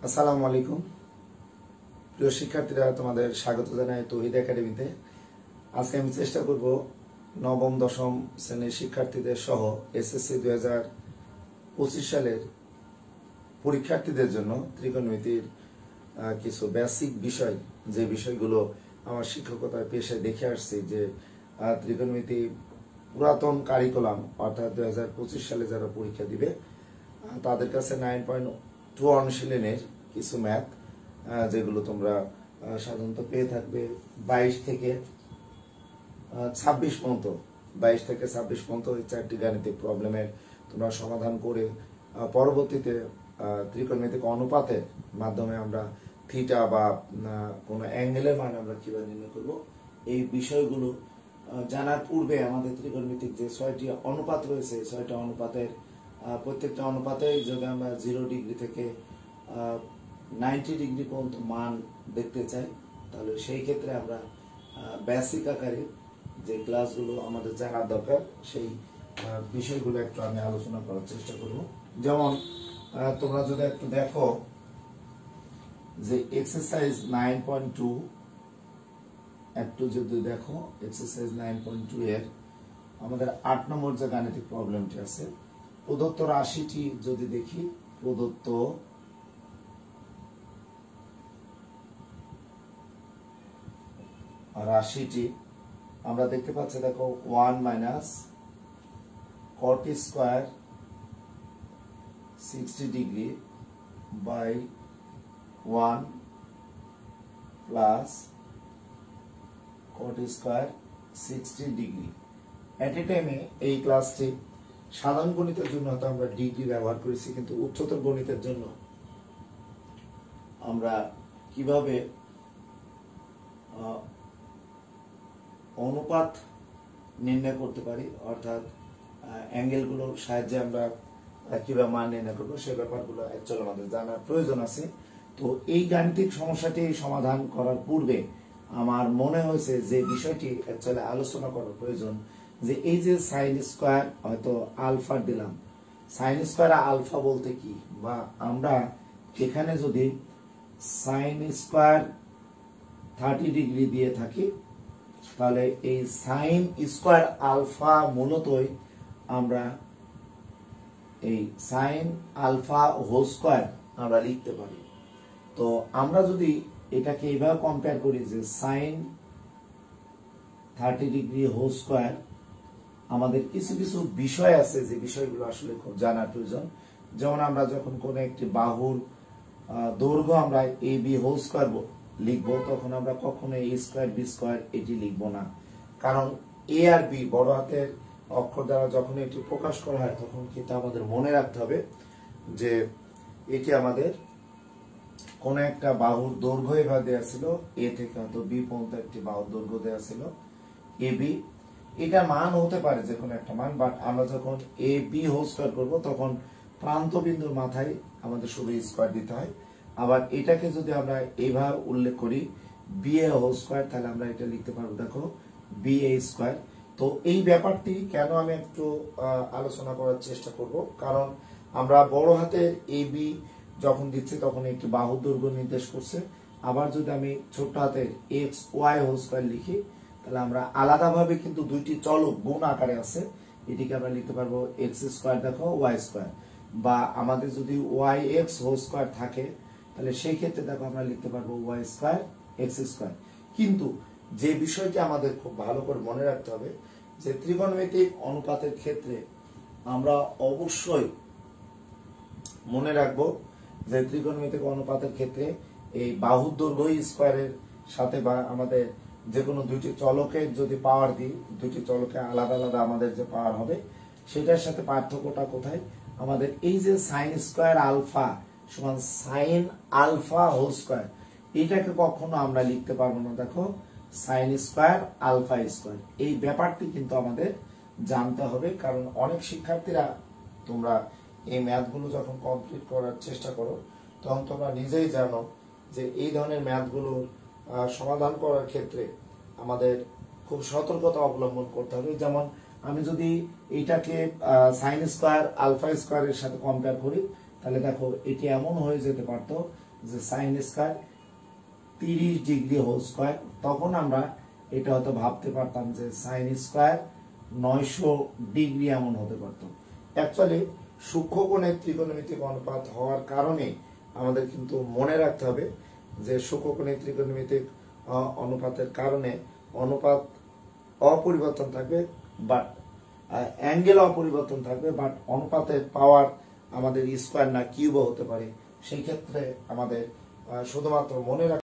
আসসালামু আলাইকুম প্রিয় শিক্ষার্থীরা, তোমাদের স্বাগত জানাই তৌহিদ একাডেমিতে। আজকে আমি চেষ্টা করব নবম দশম শ্রেণীর শিক্ষার্থীদের সহ এসএসসি 2025 সালের পরীক্ষার্থীদের জন্য ত্রিকোণমিতির কিছু বেসিক বিষয়, যে বিষয়গুলো আমার শিক্ষকতার পেশায় দেখে আসছি, যে ত্রিকোণমিতি পুরাতন কারিকুলাম অর্থাৎ 2025 সালে যারা পরীক্ষা দিবে তাদের কাছে 9.2 অনুশীলনের কিছু ম্যাথ, যেগুলো তোমরা সাধারণত পেয়ে থাকবে 22 থেকে 26 পর্যন্ত। 22 থেকে 26 পর্যন্ত এই চারটি গাণিতিক প্রবলেমের তোমরা সমাধান করে পরবর্তীতে ত্রিকোণমিতিক অনুপাতের মাধ্যমে আমরা থিটা বা কোনো অ্যাঙ্গেলের মান আমরা কিভাবে নির্ণয় করব, এই বিষয়গুলো জানার পূর্বে আমাদের ত্রিকোণমিতিক যে 6টি অনুপাত রয়েছে, 6টা অনুপাতের প্রত্যেকটা অনুপাতে যদি আমরা 0 ডিগ্রি থেকে 90 ডিগ্রি পর্যন্ত মান দেখতে চাই, তাহলে সেই ক্ষেত্রে আমরা বেসিক আকারে যে ক্লাসগুলো আমাদের জানার দরকার সেই বিষয়গুলো একটু আমি আলোচনা করার চেষ্টা করব। যেমন তোমরা যদি একটু দেখো যে এক্সারসাইজ 9.2 একটু যদি দেখো, এক্সারসাইজ 9.2 এর আমাদের 8 নম্বর যে গাণিতিক প্রবলেমটি আছে, প্রদত্ত রাশিটি যদি দেখি, প্রদত্ত রাশিটি আমরা দেখতে পাচ্ছি, দেখো 1 minus cot square 60 degree by 1 plus cot square 60 degree. At a টাইমে এই ক্লাসটি সাধারণ গণিতের জন্য হয়তো আমরা ডিগ্রি ব্যবহার করেছি, কিন্তু উচ্চতর গণিতের জন্য আমরা কিভাবে অনুপাত নির্ণয় করতে পারি, অর্থাৎ অ্যাঙ্গেলগুলোর সাহায্যে আমরা কিভাবে মান নির্ণয় করবো, সে ব্যাপারগুলো অ্যাকচুয়ালি আমাদের জানার প্রয়োজন আছে। তো এই গাণিতিক সমস্যাটি সমাধান করার পূর্বে আমার মনে হয়েছে যে বিষয়টি অ্যাকচুয়ালি আলোচনা করার প্রয়োজন, যে এই যে সাইন স্কয়ার হয়তো আলফা দিলাম, সাইন স্কয়ার আলফা বলতে কি, বা আমরা এখানে যদি সাইন স্কয়ার 30 ডিগ্রি দিয়ে থাকি, তাহলে এই সাইন স্কয়ার আলফা মূলতই আমরা এই সাইন আলফা হোল স্কয়ার আমরা লিখতে পারি। তো আমরা যদি এটাকে এইভাবে কম্পেয়ার করি যে সাইন 30 ডিগ্রি হোল স্কয়ার, আমাদের কিছু কিছু বিষয় আছে যে বিষয়গুলো আসলে খুব জানার প্রয়োজন। যেমন আমরা যখন কোন একটি বাহুর দৈর্ঘ্য আমরা এ বি হোল স্কয়ার লিখবো, তখন আমরা কখনো এ স্কয়ার বি স্কয়ার এটি লিখবো না, কারণ এ আর বি বড় হাতের অক্ষর দ্বারা যখন এটি প্রকাশ করা হয়, তখন কিন্তু আমাদের মনে রাখতে হবে যে এটি আমাদের কোন একটা বাহুর দৈর্ঘ্য এভাবে দেওয়া ছিল, এ থেকে হয়তো বি পর্যন্ত একটি বাহুর দৈর্ঘ্য দেওয়া ছিল এ বি। এটা মান হতে পারে যে কোনো একটা মান, বাট আমরা যখন এ বি হোল স্কয়ার করবো, তখন প্রান্ত বিন্দুর মাথায় আমাদের শুধু স্কয়ার দিতে হয়। আবার এটাকে যদি আমরা এইভাবে উল্লেখ করি বি এ হোল স্কয়ার, তাহলে আমরা এটা লিখতে পারবো, দেখো বি এ স্কয়ার। তো এই ব্যাপারটি কেন আমি একটু আলোচনা করার চেষ্টা করব, কারণ আমরা বড় হাতের এ বি যখন দিচ্ছি তখন একটি বাহু দৈর্ঘ্য নির্দেশ করছে। আবার যদি আমি ছোট হাতের এক্স ওয়াই হোল স্কয়ার লিখি, তাহলে আমরা আলাদাভাবে কিন্তু দুইটি চলক গুণ আকারে আছে, এটিকে আমরা লিখতে পারবো এক্স স্কয়ার দেখো ওয়াই স্কয়ার, বা আমাদের যদি ওয়াই এক্স হোল স্কয়ার থাকে, তাহলে সেই ক্ষেত্রে দেখো আমরা লিখতে পারবো ওয়াই স্কয়ার এক্স স্কয়ার। কিন্তু যে বিষয়টি আমাদের খুব ভালো করে মনে রাখতে হবে, যে ত্রিকোণমিতিক অনুপাতের ক্ষেত্রে আমরা অবশ্যই মনে রাখবো যে ত্রিকোণমিতিক অনুপাতের ক্ষেত্রে এই বাহুর দৈর্ঘ্য স্কয়ারের সাথে, বা আমাদের যে কোনো দুইটি চলকের যদি পাওয়ার দিই, দুইটি চলকে আলাদা আলাদা আমাদের যে পাওয়ার হবে, সেটার সাথে পার্থক্যটা কোথায়, আমাদের এই যে সাইন স্কয়ার আলফা সমান সাইন আলফা হোল স্কয়ার, এটাকে কখনো আমরা লিখতে পারবো না দেখো সাইন স্কয়ার আলফা স্কয়ার। এই ব্যাপারটি কিন্তু আমাদের জানতে হবে, কারণ অনেক শিক্ষার্থীরা তোমরা এই ম্যাথগুলো যখন কমপ্লিট করার চেষ্টা করো, তখন তোমরা নিজেই জানো যে এই ধরনের ম্যাথগুলোর সমাধান করার ক্ষেত্রে আমাদের খুব সতর্কতা অবলম্বন করতে হবে। যেমন আমি যদি এইটাকে সাইন স্কয়ার আলফা স্কয়ারের সাথে কম্পেয়ার করি, তাহলে দেখো এটি এমন হয়ে যেতে পারতো যে sine square 30 degree whole square, তখন আমরা এটা হয়তো ভাবতে পারতাম যে সাইন স্কয়ার 900 ডিগ্রি এমন হতে পারত। অ্যাকচুয়ালি সূক্ষ্মকোণের ত্রিকোণমিতিক অনুপাত হওয়ার কারণে আমাদের কিন্তু মনে রাখতে হবে যে সূক্ষ্মকোণের ত্রিকোণমিতিক অনুপাতের কারণে অনুপাত অপরিবর্তন থাকবে, বাট অ্যাঙ্গেল অপরিবর্তন থাকবে, বাট অনুপাতের পাওয়ার আমাদের স্কয়ার না কিউবও হতে পারে। সেই ক্ষেত্রে আমাদের শুধুমাত্র মনে রাখতে